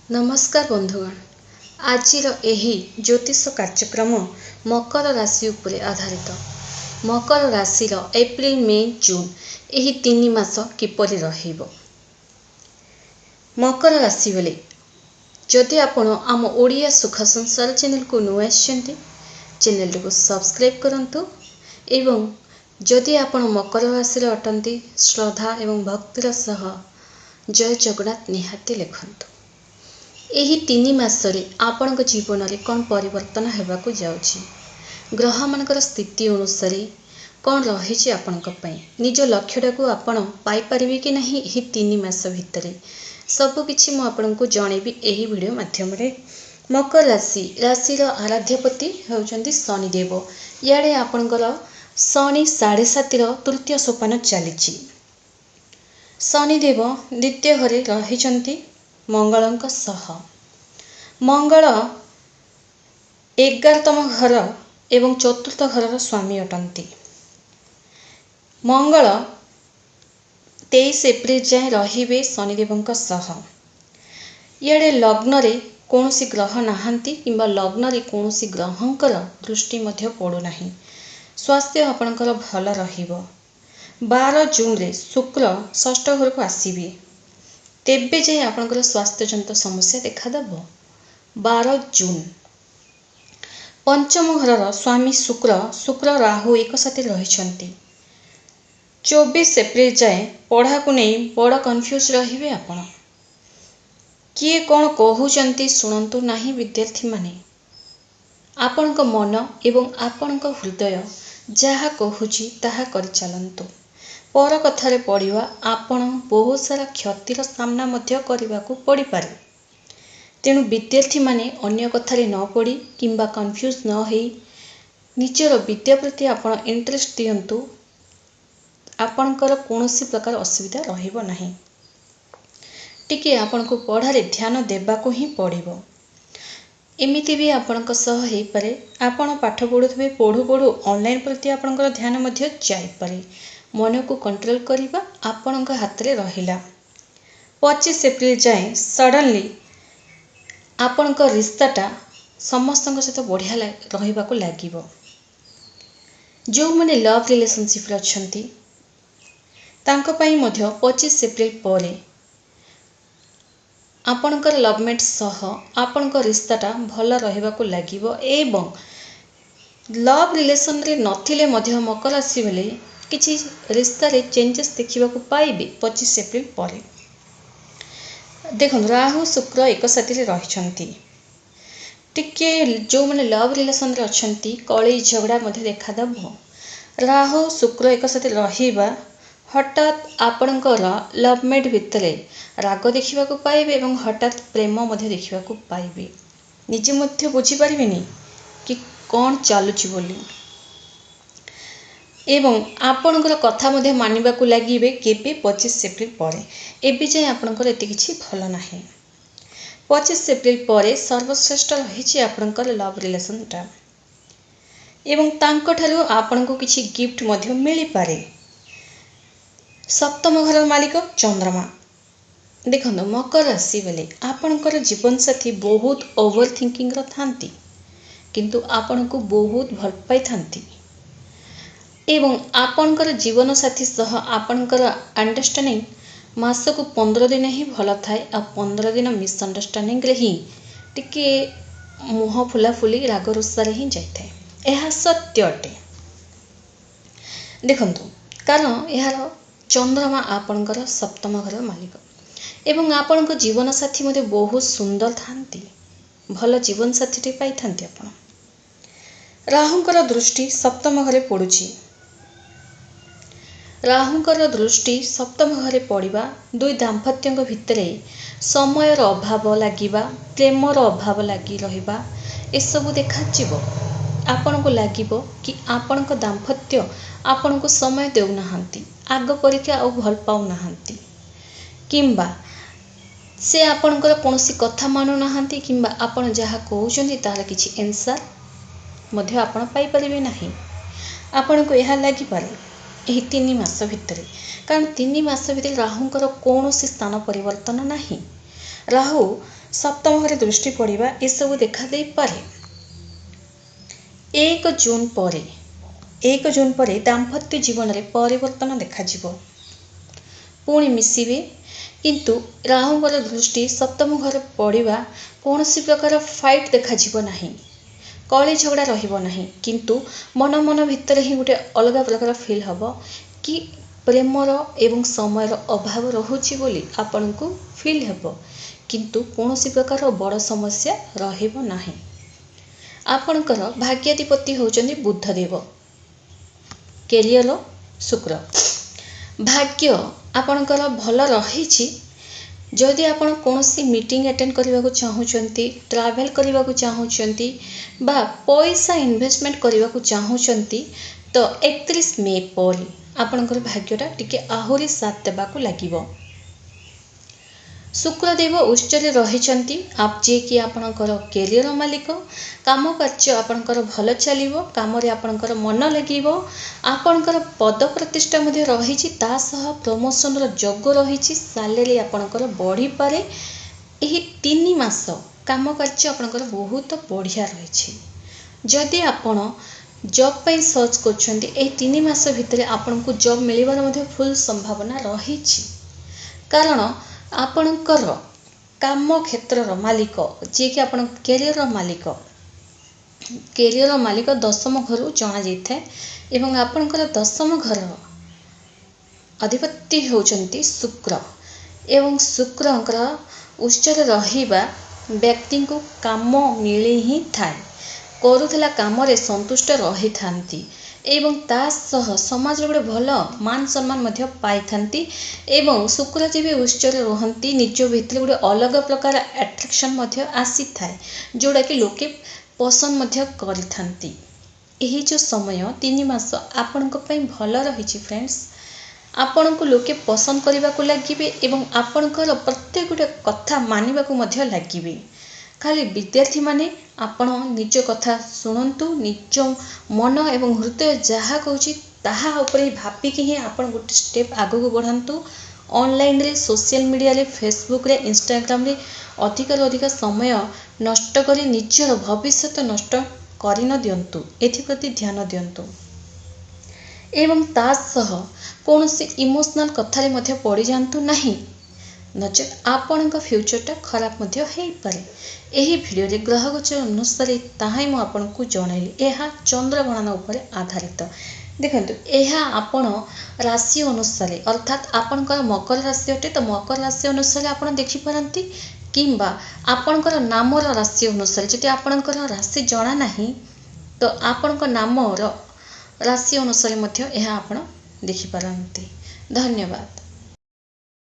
नमस्कार बंधुगण, आजिर एही ज्योतिष कार्यक्रम मकर राशि उपरे आधारित। मकर राशिर एप्रिल मे जून एही 3 मास किपरि रहिबो। मकर राशि बेले जदि आपण आम ओडिया सुख संसार चैनल को नुआ आछंती, चैनल को सब्सक्राइब करंतु एवं जदि आपण मकर राशि रे अटंती श्रद्धा एवं भक्तिर सह जय जगन्नाथ निहाती लिखंतु। एही 3 मासरे आपणक जीवन रे कौन परिवर्तन हेबाकु जाउछि, ग्रह मानकर स्थिति अनुसार कौन रही आपणक पई, निज लक्ष्यटा को आपण पाई परिबे कि नहीं एही 3 मास भितरे सब किछि मु आपणको जणेबी एही वीडियो माध्यम रे। मकर राशि आराध्यपति होउचंदी शनिदेव। याडे आपणकर शनि 7.5 तृतीय सोपान चलीछि। शनिदेव द्वितीय घरे रहिचंती मंगलंक सह। मंगल 11तम घर एवं चतुर्थ घर स्वामी अटंती। मंगल 23 एप्रिल जाए रहिबे शनिदेवंक सह। याडे लग्न रे कोनोसी ग्रह नाहांती किंबा लग्न रे कोनोसी ग्रहंकर दृष्टि मध्य पड़ु नाही। स्वास्थ्य आपणकर भल रहिबो। 12 जून रे शुक्र षष्ठ घर को आसीबे, तेबे जाए आपणकर स्वास्थ्य जनित समस्या देखा देबो। 12 जून पंचम घर स्वामी शुक्र राहु एक साथी रहिछंती। 24 एप्रिल जाए पढ़ा को नहीं बड़ कन्फ्यूज रहिबे आपण। किए कौन कहउचंती सुनंतु नाही विद्यार्थी माने। आपणक मन एवं आपणक हृदय जहा कहूची ताहा करि चलंतु। पर कथारे पड़िवा आपण बहुत सारा क्षतिर सामना मध्य करबाकू पड़ी पारे। तेणु विद्यार्थी माने अन्य कथारे न पड़ी किंबा कन्फ्यूज न होई निजर विद्या प्रति आपण इंटरेस्ट दियंतु। आपणकर कोनोसी प्रकार असुविधा रहिबो नाही। टिके आपनको पढ़ारे ध्यान देबाकू ही पड़िबो। एमिति भी आपणक सह हेई पारे, आपण पाठ पढुथबे पढु ऑनलाइन प्रति आपणकर ध्यान मध्य जाई पारे। मन को कंट्रोल करबा आपणक हाथ रे रहिला। 25 एप्रिल जाए सडनली आपणक रिश्ताटा समस्तक सहित बढ़िया रहिबाकू लागिबो। जो माने लव रिलेशनशिप रे अछंती तांको पई मध्य 25 एप्रिल परे आपणकर लवमेट सह आपणक रिश्ताटा भल रहिबाकू लागिबो। एवं लव रिलेशन रे नथिले मध्य मकर राशि बेले किछि रिश्ता रे चेंजेस देखिबाकू पाइबे 25 एप्रिल परे। देखो राहु शुक्र एक साथी रे रहिछंती। टिके जो माने लव रिलेशन रे अछंती कଳି झगड़ा मध्य देखा दबो। राहु शुक्र एक साथी रहिबा हठात आपणकर लवमेट भितरे राग देखिबाकू पाइबे एवं हठात प्रेम मध्य देखिबाकू पाइबे। निजे मध्य बुझी पारिबेनी कि कौन चालुची बोली एवं आपणकर कथा मध्य मानिबाकू लागिबे केबे 25 एप्रिल परे। एबे जाय आपणकर एते किछि भल नाही। 25 एप्रिल परे सर्वश्रेष्ठ रहिछि आपणकर लव रिलेशन टा एवं तांको ठारू आपणको किछि गिफ्ट मध्य मिली पारे। सप्तम घर मालिक चंद्रमा। देखो मकर राशि बेले आपणकर जीवन साथी बहुत ओवर थिंकिंग र थांती, किंतु आपणको बहुत भल पाई थांती एवं आपणकर जीवन साथी सह आपणकर अंडरस्टैंडिंग मासको 15 दिन ही भल थाए। आ 15 दिन मिसअंडरस्टैंडिंग रे ही टिके मुह फुला फुली राग रुषा रे ही जाय थाए। एहा सत्य अटे। देखंतु कारण यार चंद्रमा आपणकर सप्तम घर मालिक एवं आपणको जीवन साथी मते बहुत सुंदर थांती, भल जीवन साथी टे पाई थांती आपण। राहुंकर दृष्टि सप्तम घरे पड़ुछि। राहुंकर दृष्टि सप्तम घरे पड़िबा दुई दाम्पत्यंक भितरे समयर अभाव लागिबा, प्रेमर अभाव लागी रहिबा एसबु देखाजिबो। आपनको लागिबो कि आपणक दाम्पत्य आपनको समय देउ नाहांती, आग परिका आ भल पाउ नाहांती, किंबा से आपणकर कोनोसी कथा मानु नाहांती, किंबा आपण जहा कहउचंती तार किछि आंसर मध्य आपण पाई परिबे नाही। आपनको एहा लागि पारे एही 3 मास भितरे, कारण 3 मास भितरे राहुंकर कोनोसी स्थान परिवर्तन नाही। राहु सप्तम घरे दृष्टि पड़िबा एसबू देखा दे पारे। 1 जून पर दाम्पत्य जीवन में परिवर्तन देखा पुणी मिसिबे, किंतु राहुंकर दृष्टि सप्तम घर पड़िबा कौन प्रकार फाइट देखा नहीं, कली झगड़ा रहिबो नहीं, किंतु मन मन भितर ही गोटे अलग प्रकार फील हब कि प्रेमर एवं समयर अभाव रहुछि बोली आपन को फील हेबो, किंतु कौन प्रकार बड़ समस्या रहिबो नाही। आपणकर भाग्याधिपति होचंदी बुधदेव, कैरियर शुक्र। भाग्य आपणकर भल रहिछि। जदि आपण कौनसी मीटिंग अटेंड करने को चाहूँगी, ट्रैवल करने को चाहूँगी बा पैसा इन्वेस्टमेंट करने को चाहूँगी, तो 31 मे पर आपणकर भाग्यटा टिके आहुरी साथ देबाकू लागिबो। शुक्रदेव उच्चरे रहिछंती, आप जे कि आपणकर कैरियर मालिक, काम कार्य आपणकर भल चलिबो, काम रे आपणकर मन लागिबो, आपणकर पद प्रतिष्ठा मध्ये रहिछि, ता सह प्रमोशन रो जोग रहिछि, सैलरी आपणकर बढ़ी पारे। एही 3 मास काम कार्य आपणकर बहुत बढ़िया रहिछि। जदि आपण जॉब पे सर्च करछंती, एही 3 मास भितरे आपनको जॉब मिलिबार मध्ये फुल संभावना रहिछि, कारण आपणकर काम क्षेत्र मालिक जे कि आपण कैरियर मालिक दशम घर जना जाए एवं आपणकर दशम घर अधिपति होचंती शुक्र, एवं शुक्रंकर उच्चर रहिबा व्यक्ति को काम मिली ही थाए, करुथला काम रे संतुष्ट रही थांती एवं ता सह समाज रे भल मान सम्मान मध्य पाई थांती। एवं शुक्र जेबे उच्चर रहंती, निज भितर गोटे अलग प्रकार अट्रैक्शन मध्य आसी थाए, जोड़ा कि लोके पसंद मध्य करि थांती। एही जो समय 3 मास आपनक पई भल रहिछि फ्रेंड्स। आपण को लोके पसंद करने को लगे एवं आपणकर प्रत्येक गोटे कथा मानिबा को मध्य लगे। खाली विद्यार्थी माने आपण निज कथा शुणु, निज मन एवं हृदय जहाँ कहूँ ताहा उपरे भापिकी ही आपण गोटे स्टेप आगू बढ़ातु। ऑनलाइन रे, सोशल मीडिया रे, फेसबुक रे, इंस्टाग्राम रे अधिक अधिक समय नष्ट करी निजर भविष्य नष्ट करि न दियंतु, एथिप्रति ध्यान दियंतु। एवं ता सह कौनसी इमोशनल कथारे मध्य पड़ी जातु नहीं, नचेत आपणक फ्यूचरटा खराब मध्य हेई पारे। एही वीडियो रे ग्रह गोचर अनुसार ताहाई मु आपनकु जणाइली, एहा चंद्र गणना उपरे आधारित। देखंतु एहा आपण राशि अनुसार अर्थात आपणकर मकर राशि अटे, तो मकर राशि अनुसार आपण देखि पारंती, किंबा आपणकर नामर राशि अनुसार जदि आपणकर राशि जणा नाही तो आपणक नामर राशि अनुसार मध्य एहा आपण देखि पारंती। धन्यवाद।